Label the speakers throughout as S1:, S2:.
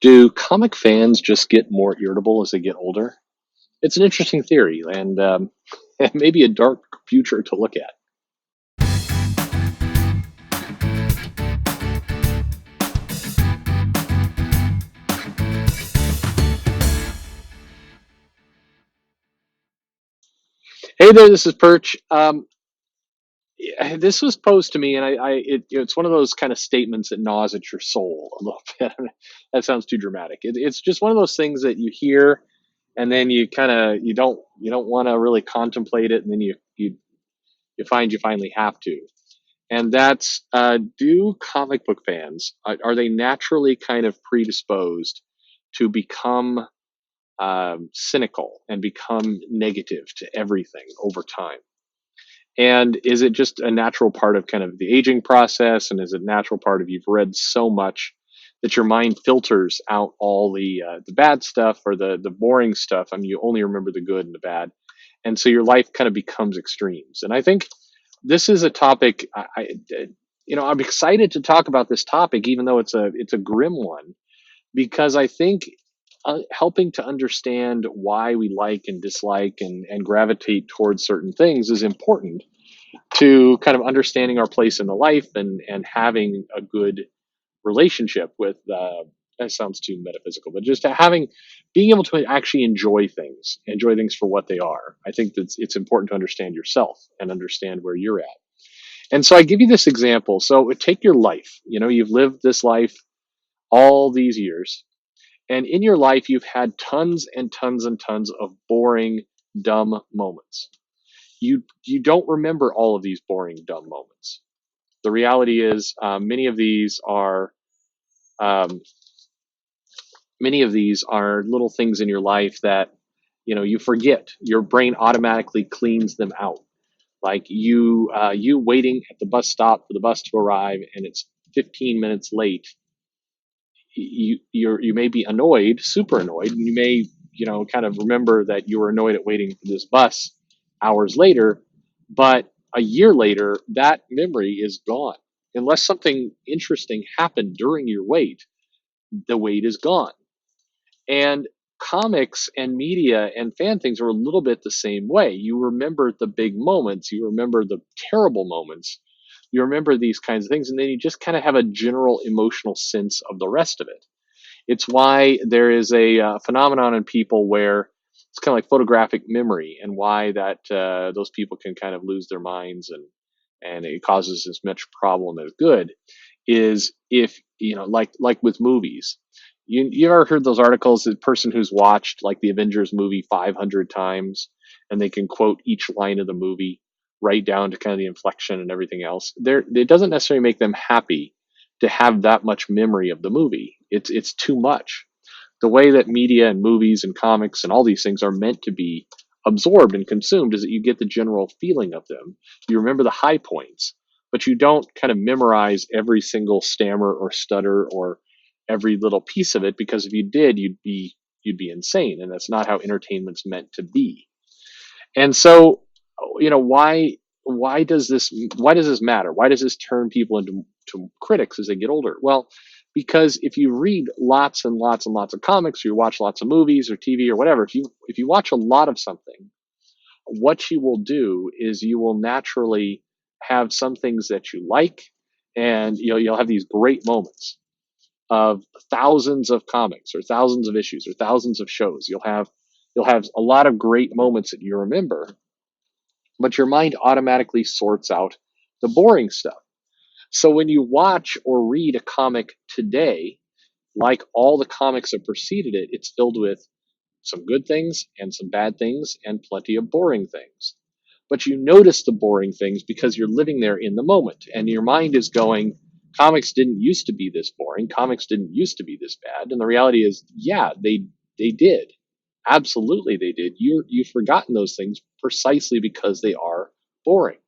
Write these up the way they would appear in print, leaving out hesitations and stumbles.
S1: Do comic fans just get more irritable as they get older? It's an interesting theory and maybe a dark future to look at. Hey there, this is Perch. This was posed to me, and it's one of those kind of statements that gnaws at your soul a little bit. That sounds too dramatic. It's just one of those things that you hear, and then you don't want to really contemplate it, and then you find you finally have to. And that's do comic book fans are they naturally kind of predisposed to become cynical and become negative to everything over time? And is it just a natural part of kind of the aging process? And is it a natural part of you've read so much that your mind filters out all the bad stuff or the boring stuff? I mean, you only remember the good and the bad, and so your life kind of becomes extremes. And I think this is a topic I'm excited to talk about this topic, even though it's a grim one, because I think helping to understand why we like and dislike and gravitate towards certain things is important to kind of understanding our place in the life and having a good relationship with that sounds too metaphysical, but just having being able to actually enjoy things for what they are. I think that it's important to understand yourself and understand where you're at. And so I give you this example. So take your life. You've lived this life all these years, and in your life you've had tons and tons and tons of boring, dumb moments. You don't remember all of these boring, dumb moments. The reality is, um, many of these are little things in your life that you forget. Your brain automatically cleans them out. Like you waiting at the bus stop for the bus to arrive, and it's 15 minutes late. You may be annoyed, super annoyed, and you may kind of remember that you were annoyed at waiting for this bus hours later, but a year later that memory is gone. Unless something interesting happened during your wait, the wait is gone. And comics and media and fan things are a little bit the same way. You remember the big moments, you remember the terrible moments, you remember these kinds of things, and then you just kind of have a general emotional sense of the rest of it. It's why there is a phenomenon in people where it's kind of like photographic memory, and why that those people can kind of lose their minds, and it causes as much problem as good. Is if like with movies, you ever heard those articles? The person who's watched like the Avengers movie 500 times, and they can quote each line of the movie right down to kind of the inflection and everything else. It doesn't necessarily make them happy to have that much memory of the movie. It's too much. The way that media and movies and comics and all these things are meant to be absorbed and consumed is that you get the general feeling of them. You remember the high points, but you don't kind of memorize every single stammer or stutter or every little piece of it, because if you did, you'd be insane, and that's not how entertainment's meant to be. And so, why does this matter? Why does this turn people into critics as they get older? Well, because if you read lots and lots and lots of comics, or you watch lots of movies or TV or whatever, if you watch a lot of something, what you will do is you will naturally have some things that you like, and you'll have these great moments of thousands of comics or thousands of issues or thousands of shows. You'll have a lot of great moments that you remember, but your mind automatically sorts out the boring stuff. So when you watch or read a comic today, like all the comics that preceded it, it's filled with some good things and some bad things and plenty of boring things. But you notice the boring things because you're living there in the moment, and your mind is going, comics didn't used to be this boring. Comics didn't used to be this bad. And the reality is, yeah, they did. Absolutely, they did. You've forgotten those things precisely because they are boring.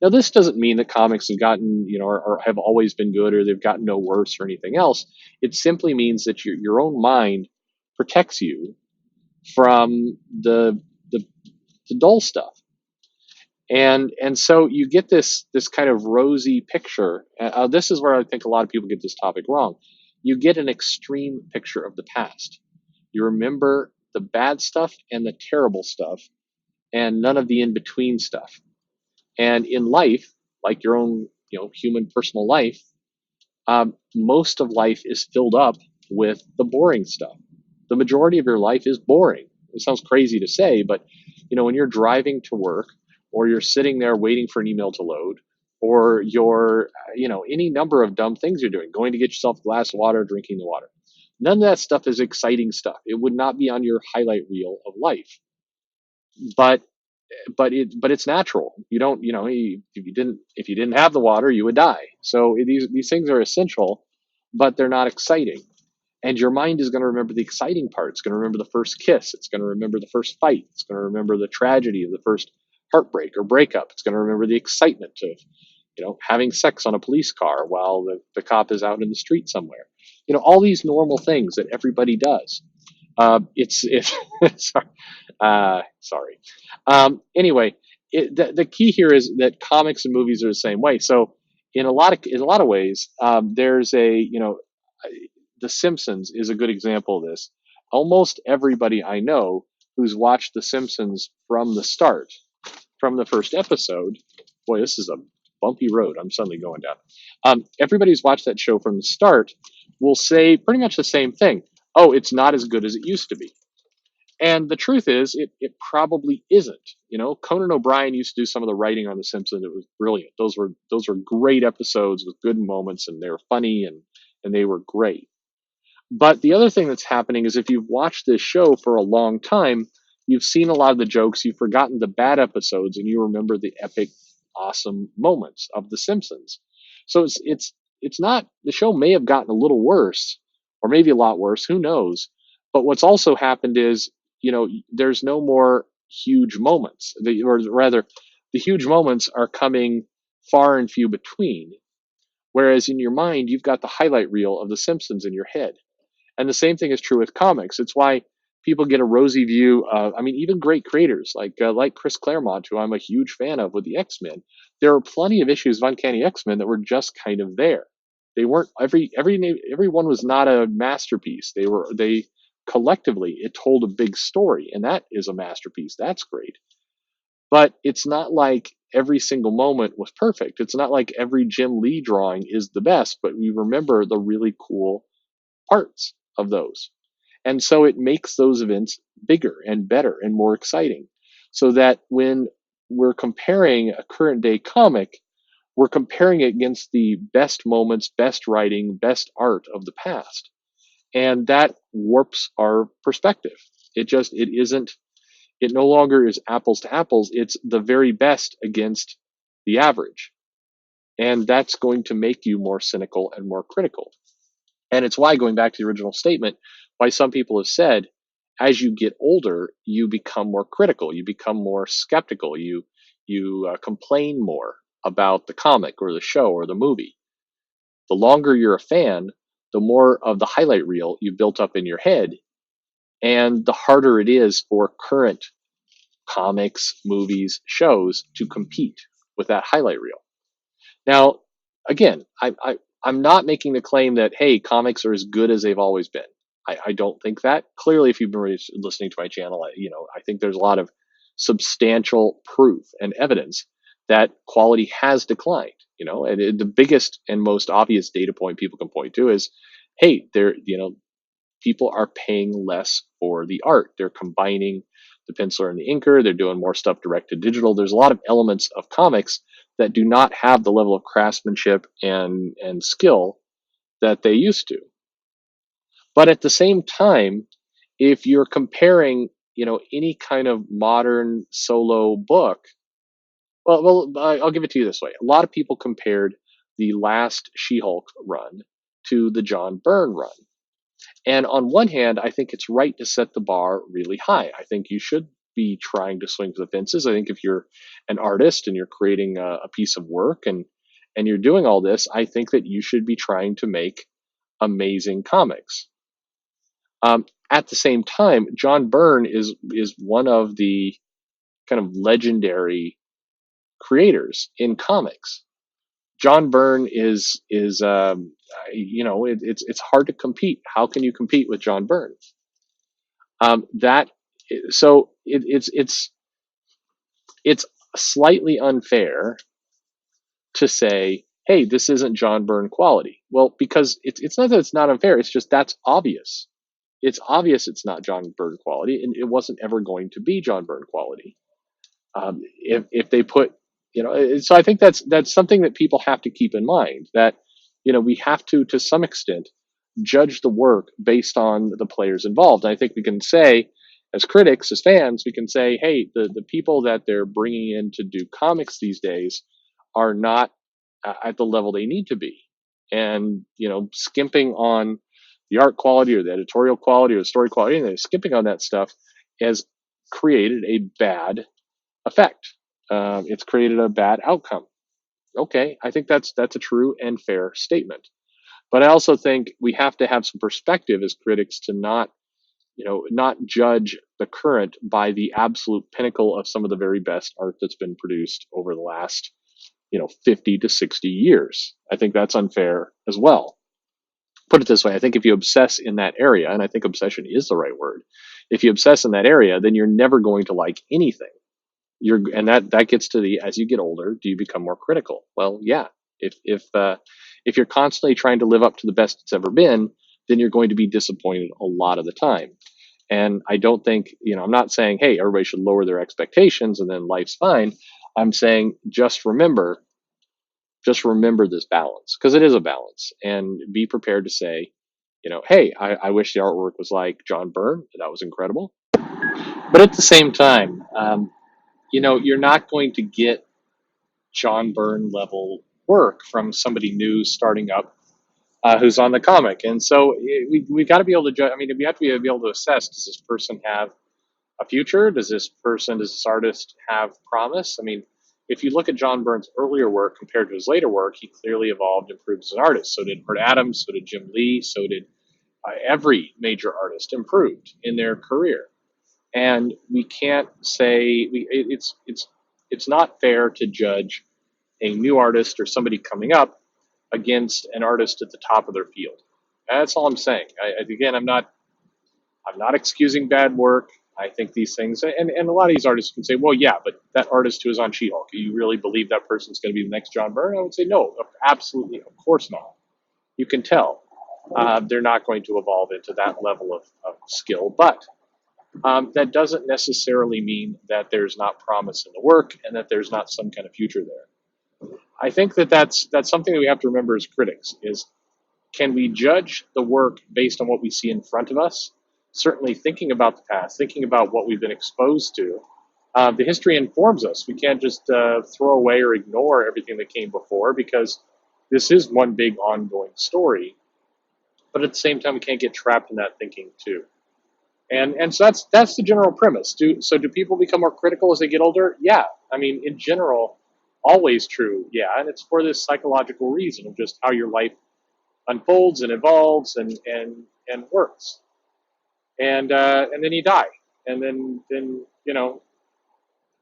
S1: Now, this doesn't mean that comics have gotten, or have always been good, or they've gotten no worse or anything else. It simply means that your own mind protects you from the, the dull stuff. And so you get this kind of rosy picture. This is where I think a lot of people get this topic wrong. you get an extreme picture of the past. You remember the bad stuff and the terrible stuff, and none of the in between stuff. And in life, like your own, human personal life, most of life is filled up with the boring stuff. The majority of your life is boring. It sounds crazy to say, but when you're driving to work, or you're sitting there waiting for an email to load, or you're, any number of dumb things you're doing, going to get yourself a glass of water, drinking the water. None of that stuff is exciting stuff. It would not be on your highlight reel of life. But it's natural. You don't, if you didn't have the water, you would die. So these things are essential, but they're not exciting. And your mind is going to remember the exciting part. It's going to remember the first kiss. It's going to remember the first fight. It's going to remember the tragedy of the first heartbreak or breakup. It's going to remember the excitement of, having sex on a police car while the cop is out in the street somewhere. All these normal things that everybody does. It's sorry. Sorry. Anyway, the key here is that comics and movies are the same way. So in a lot of ways, there's The Simpsons is a good example of this. Almost everybody I know who's watched The Simpsons from the start, from the first episode. Boy, this is a bumpy road. I'm suddenly going down. Everybody who's watched that show from the start will say pretty much the same thing. Oh, it's not as good as it used to be. And the truth is, it probably isn't. Conan O'Brien used to do some of the writing on The Simpsons. It was brilliant. Those were great episodes with good moments, and they were funny and they were great. But the other thing that's happening is if you've watched this show for a long time, you've seen a lot of the jokes, you've forgotten the bad episodes, and you remember the epic, awesome moments of The Simpsons. So it's not, the show may have gotten a little worse, or maybe a lot worse, who knows? But what's also happened is, there's no more huge moments, or rather, the huge moments are coming far and few between. Whereas in your mind, you've got the highlight reel of The Simpsons in your head. And the same thing is true with comics. It's why people get a rosy view of, even great creators like Chris Claremont, who I'm a huge fan of with the X-Men. There are plenty of issues of Uncanny X-Men that were just kind of there. They weren't everyone was not a masterpiece. They collectively, it told a big story, and that is a masterpiece. That's great. But it's not like every single moment was perfect. It's not like every Jim Lee drawing is the best, but we remember the really cool parts of those. And so it makes those events bigger and better and more exciting. So that when we're comparing a current day comic, we're comparing it against the best moments, best writing, best art of the past. And that warps our perspective. It no longer is apples to apples. It's the very best against the average. And that's going to make you more cynical and more critical. And it's why, going back to the original statement, why some people have said, as you get older, you become more critical, you become more skeptical, you complain more about the comic or the show or the movie. The longer you're a fan, the more of the highlight reel you've built up in your head, and the harder it is for current comics, movies, shows to compete with that highlight reel. Now, again, I'm not making the claim that, hey, comics are as good as they've always been. I don't think that. Clearly, if you've been listening to my channel, I think there's a lot of substantial proof and evidence that quality has declined. And the biggest and most obvious data point people can point to is, hey, people are paying less for the art. They're combining the penciler and the inker. They're doing more stuff direct to digital. There's a lot of elements of comics that do not have the level of craftsmanship and skill that they used to. But at the same time, if you're comparing, any kind of modern solo book, well, I'll give it to you this way. A lot of people compared the last She-Hulk run to the John Byrne run. And on one hand, I think it's right to set the bar really high. I think you should be trying to swing for the fences. I think if you're an artist and you're creating a piece of work and you're doing all this, I think that you should be trying to make amazing comics. At the same time, John Byrne is one of the kind of legendary creators in comics. John Byrne is it's hard to compete. How can you compete with John Byrne? That so it's slightly unfair to say, hey, this isn't John Byrne quality. Well, because it's not that it's not unfair. It's just that's obvious. It's obvious it's not John Byrne quality, and it wasn't ever going to be John Byrne quality. If they put, so I think that's something that people have to keep in mind, that we have to some extent judge the work based on the players involved. And I think we can say, as critics, as fans, we can say, hey, the people that they're bringing in to do comics these days are not at the level they need to be, and skimping on the art quality or the editorial quality or the story quality, and skimping on that stuff has created a bad effect. It's created a bad outcome. Okay, I think that's a true and fair statement. But I also think we have to have some perspective as critics to not judge the current by the absolute pinnacle of some of the very best art that's been produced over the last 50 to 60 years. I think that's unfair as well. Put it this way, I think if you obsess in that area, and I think obsession is the right word, if you obsess in that area, then you're never going to like anything. And that gets to the, as you get older, do you become more critical? Well, yeah. If you're constantly trying to live up to the best it's ever been, then you're going to be disappointed a lot of the time. And I don't think, I'm not saying, hey, everybody should lower their expectations and then life's fine. I'm saying just remember this balance, because it is a balance, and be prepared to say, hey, I wish the artwork was like John Byrne. That was incredible. But at the same time, you're not going to get John Byrne level work from somebody new starting up who's on the comic. And so we got to be able to judge. I mean, we have to be able to assess, does this person have a future? Does this artist have promise? I mean, if you look at John Byrne's earlier work compared to his later work, he clearly evolved, improved as an artist. So did Art Adams, so did Jim Lee, so did every major artist improved in their career. And we can't say, it's not fair to judge a new artist or somebody coming up against an artist at the top of their field. That's all I'm saying. Again, I'm not excusing bad work. I think these things, and a lot of these artists can say, well, yeah, but that artist who is on She-Hulk, do you really believe that person's going to be the next John Byrne? I would say no, absolutely, of course not. You can tell they're not going to evolve into that level of skill, but that doesn't necessarily mean that there's not promise in the work and that there's not some kind of future there. I think that's something that we have to remember as critics is, can we judge the work based on what we see in front of us? Certainly thinking about the past, thinking about what we've been exposed to. The history informs us. We can't just throw away or ignore everything that came before, because this is one big ongoing story. But at the same time, we can't get trapped in that thinking too. And so that's the general premise. Do people become more critical as they get older? Yeah. I mean, in general, always true. Yeah. And it's for this psychological reason of just how your life unfolds and evolves and works. And then you die. And then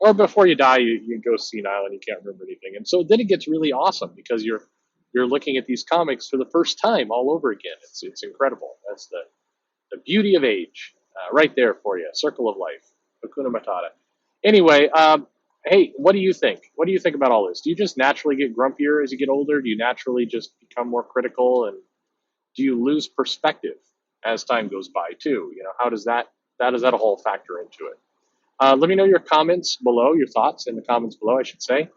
S1: or before you die, you go senile and you can't remember anything. And so then it gets really awesome, because you're looking at these comics for the first time all over again. It's incredible. That's the beauty of age. Right there for you. Circle of life. Hakuna Matata. Anyway, hey, what do you think? What do you think about all this? Do you just naturally get grumpier as you get older? Do you naturally just become more critical? And do you lose perspective as time goes by too? How does that whole factor into it? Let me know your comments below, your thoughts in the comments below, I should say.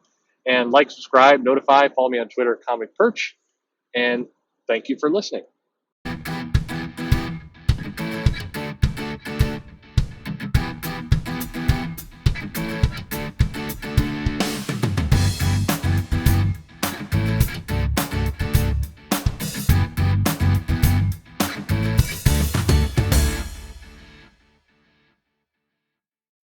S1: And like, subscribe, notify, follow me on Twitter at Comic Perch. And thank you for listening.